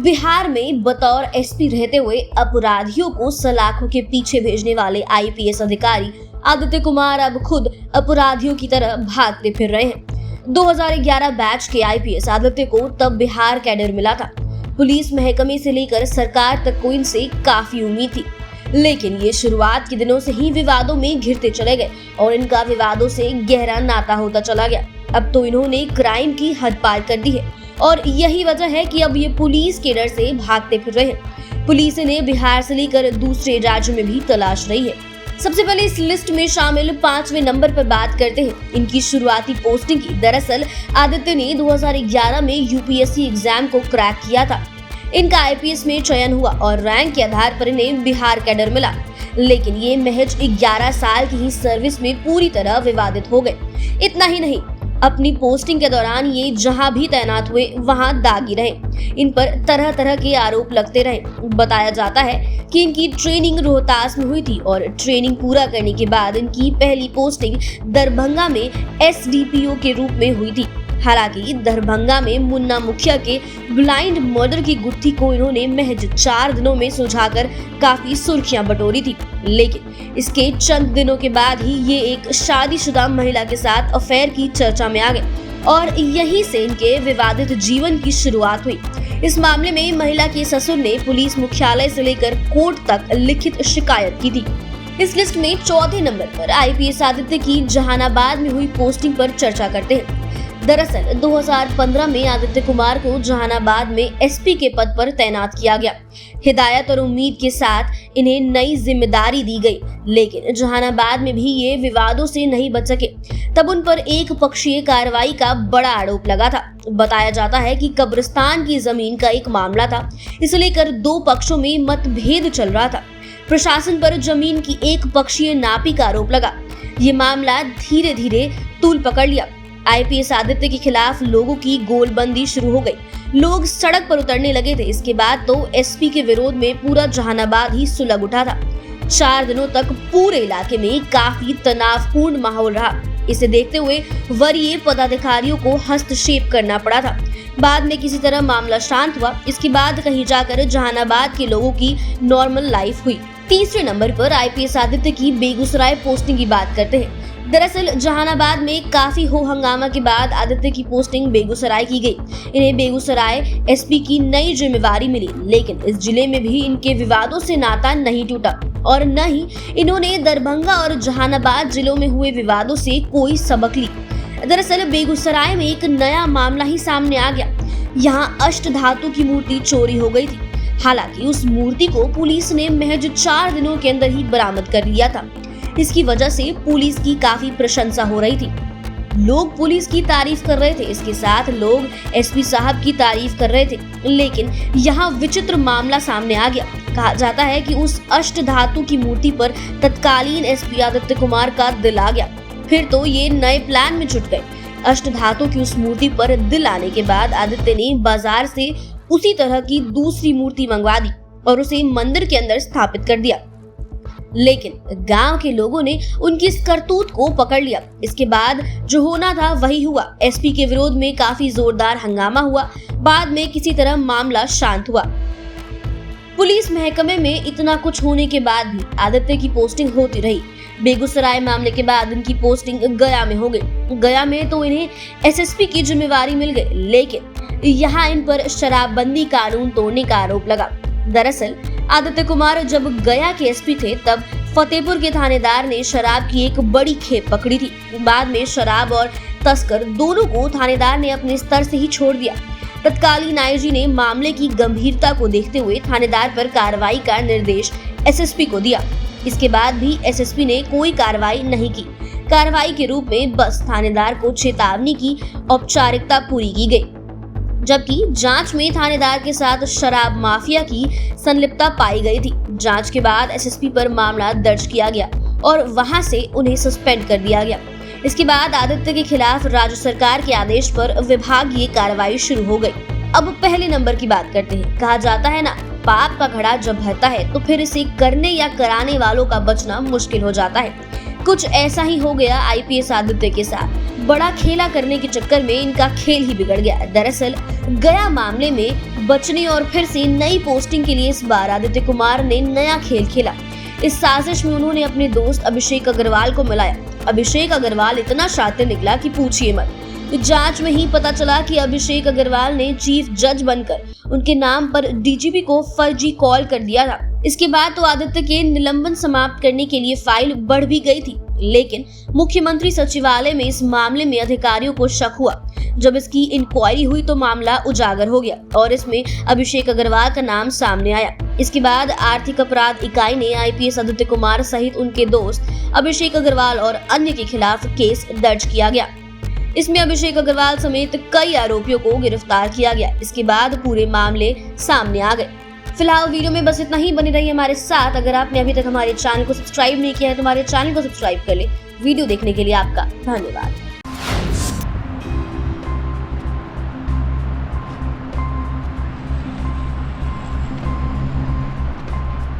बिहार में बतौर एसपी रहते हुए अपराधियों को सलाखों के पीछे भेजने वाले आईपीएस अधिकारी आदित्य कुमार अब खुद अपराधियों की तरह भागते फिर रहे हैं। 2011 बैच के आईपीएस आदित्य को तब बिहार कैडर मिला था। पुलिस महकमे से लेकर सरकार तक को इनसे काफी उम्मीद थी, लेकिन ये शुरुआत के दिनों से ही विवादों में घिरते चले गए और इनका विवादों से गहरा नाता होता चला गया। अब तो इन्होंने क्राइम की हद पार कर दी है और यही वजह है कि अब ये पुलिस के डर से भागते फिर रहे हैं। पुलिस इन्हें बिहार से लेकर दूसरे राज्यों में भी तलाश रही है। सबसे पहले इस लिस्ट में शामिल 5वें नंबर पर बात करते हैं इनकी शुरुआती पोस्टिंग की। दरअसल आदित्य ने 2011 में यूपीएससी एग्जाम को क्रैक किया था। इनका आईपीएस में चयन हुआ और रैंक के आधार पर इन्हें बिहार कैडर मिला, लेकिन ये महज 11 साल की ही सर्विस में पूरी तरह विवादित हो गए। इतना ही नहीं, अपनी पोस्टिंग के दौरान ये जहां भी तैनात हुए वहां दागी रहे। इन पर तरह तरह के आरोप लगते रहे। बताया जाता है कि इनकी ट्रेनिंग रोहतास में हुई थी और ट्रेनिंग पूरा करने के बाद इनकी पहली पोस्टिंग दरभंगा में एसडीपीओ के रूप में हुई थी। हालांकि दरभंगा में मुन्ना मुखिया के ब्लाइंड मर्डर की गुत्थी को इन्होंने महज 4 दिनों में सुलझाकर काफी सुर्खियां बटोरी थी, लेकिन इसके चंद दिनों के बाद ही ये एक शादीशुदा महिला के साथ अफेयर की चर्चा में आ गए और यहीं से इनके विवादित जीवन की शुरुआत हुई। इस मामले में महिला के ससुर ने पुलिस मुख्यालय से लेकर कोर्ट तक लिखित शिकायत की थी। इस लिस्ट में चौथे नंबर पर आईपीएस आदित्य की जहानाबाद में हुई पोस्टिंग पर चर्चा करते हैं। दरअसल 2015 में आदित्य कुमार को जहानाबाद में एसपी के पद पर तैनात किया गया। हिदायत और उम्मीद के साथ इन्हें नई जिम्मेदारी दी गई, लेकिन जहानाबाद में भी ये विवादों से नहीं बच सके। तब उन पर एक पक्षीय कार्रवाई का बड़ा आरोप लगा था। बताया जाता है कि कब्रिस्तान की जमीन का एक मामला था, इसे लेकर 2 पक्षों में मतभेद चल रहा था। प्रशासन पर जमीन की एक पक्षीय नापी का आरोप लगा। ये मामला धीरे धीरे तूल पकड़ लिया। आईपीएस आदित्य के खिलाफ लोगों की गोलबंदी शुरू हो गई। लोग सड़क पर उतरने लगे थे। इसके बाद तो एसपी के विरोध में पूरा जहानाबाद ही सुलग उठा था। 4 दिनों तक पूरे इलाके में काफी तनावपूर्ण माहौल रहा। इसे देखते हुए वरीय पदाधिकारियों को हस्तक्षेप करना पड़ा था। बाद में किसी तरह मामला शांत हुआ। इसके बाद कहीं जाकर जहानाबाद के लोगों की नॉर्मल लाइफ हुई। तीसरे नंबर पर आईपीएस आदित्य की बेगूसराय पोस्टिंग की बात करते हैं। दरअसल जहानाबाद में काफी हो हंगामा के बाद आदित्य की पोस्टिंग बेगूसराय की गई। इन्हें बेगूसराय एसपी की नई जिम्मेवारी मिली, लेकिन इस जिले में भी इनके विवादों से नाता नहीं टूटा और न ही इन्होंने दरभंगा और जहानाबाद जिलों में हुए विवादों से कोई सबक ली। दरअसल बेगूसराय में एक नया मामला ही सामने आ गया। यहाँ अष्ट धातु की मूर्ति चोरी हो गई थी। हालांकि उस मूर्ति को पुलिस ने महज 4 दिनों के अंदर ही बरामद कर लिया था। इसकी वजह से पुलिस की काफी प्रशंसा हो रही थी। लोग पुलिस की तारीफ कर रहे थे, इसके साथ लोग एसपी साहब की तारीफ कर रहे थे, लेकिन यहाँ विचित्र मामला सामने आ गया। कहा जाता है कि उस अष्ट धातु की मूर्ति पर तत्कालीन एसपी आदित्य कुमार का दिल आ गया। फिर तो ये नए प्लान में जुट गए। अष्ट धातु की उस मूर्ति पर दिल आने के बाद आदित्य ने बाजार से उसी तरह की दूसरी मूर्ति मंगवा दी और उसे मंदिर के अंदर स्थापित कर दिया, लेकिन गांव के लोगों ने उनकी इस करतूत को पकड़ लिया। इसके बाद जो होना था वही हुआ। एसपी के विरोध में काफी जोरदार हंगामा हुआ। बाद में किसी तरह मामला शांत हुआ। पुलिस महकमे में इतना कुछ होने के बाद भी आदित्य की पोस्टिंग होती रही। बेगूसराय मामले के बाद इनकी पोस्टिंग गया में हो गई। गया में तो इन्हें एसएसपी की जिम्मेवारी मिल गई, लेकिन यहाँ इन पर शराबबंदी कानून तोड़ने का आरोप लगा। दरअसल आदित्य कुमार जब गया के एसपी थे, तब फतेहपुर के थानेदार ने शराब की एक बड़ी खेप पकड़ी थी। बाद में शराब और तस्कर दोनों को थानेदार ने अपने स्तर से ही छोड़ दिया। तत्कालीन आईजी ने मामले की गंभीरता को देखते हुए थानेदार पर कार्रवाई का निर्देश एसएसपी को दिया। इसके बाद भी एसएसपी ने कोई कार्रवाई नहीं की। कार्रवाई के रूप में बस थानेदार को चेतावनी की औपचारिकता पूरी की गई, जबकि जांच में थानेदार के साथ शराब माफिया की संलिप्तता पाई गई थी। जांच के बाद एसएसपी पर मामला दर्ज किया गया और वहां से उन्हें सस्पेंड कर दिया गया। इसके बाद आदित्य के खिलाफ राज्य सरकार के आदेश पर विभागीय कार्रवाई शुरू हो गई। अब पहले नंबर की बात करते हैं। कहा जाता है ना, पाप का घड़ा जब भरता है तो फिर इसे करने या कराने वालों का बचना मुश्किल हो जाता है। कुछ ऐसा ही हो गया आईपीएस आदित्य के साथ। बड़ा खेला करने के चक्कर में इनका खेल ही बिगड़ गया। दरअसल गया मामले में बचने और फिर से नई पोस्टिंग के लिए इस बार आदित्य कुमार ने नया खेल खेला। इस साजिश में उन्होंने अपने दोस्त अभिषेक अग्रवाल को मिलाया। अभिषेक अग्रवाल इतना शातिर निकला कि पूछिए मत। जांच में ही पता चला कि अभिषेक अग्रवाल ने चीफ जज बनकर उनके नाम पर डीजीपी को फर्जी कॉल कर दिया था। इसके बाद तो आदित्य के निलंबन समाप्त करने के लिए फाइल बढ़ भी गई थी, लेकिन मुख्यमंत्री सचिवालय में इस मामले में अधिकारियों को शक हुआ। जब इसकी इंक्वायरी हुई तो मामला उजागर हो गया और इसमें अभिषेक अग्रवाल का नाम सामने आया। इसके बाद आर्थिक अपराध इकाई ने आईपीएस आदित्य कुमार सहित उनके दोस्त अभिषेक अग्रवाल और अन्य के खिलाफ केस दर्ज किया गया। इसमें अभिषेक अग्रवाल समेत कई आरोपियों को गिरफ्तार किया गया। इसके बाद पूरे मामले सामने आ गए। फिलहाल वीडियो में बस इतना ही। बने रहिए हमारे साथ। अगर आपने अभी तक हमारे चैनल को सब्सक्राइब नहीं किया है तो हमारे चैनल को सब्सक्राइब कर ले। वीडियो देखने के लिए आपका धन्यवाद।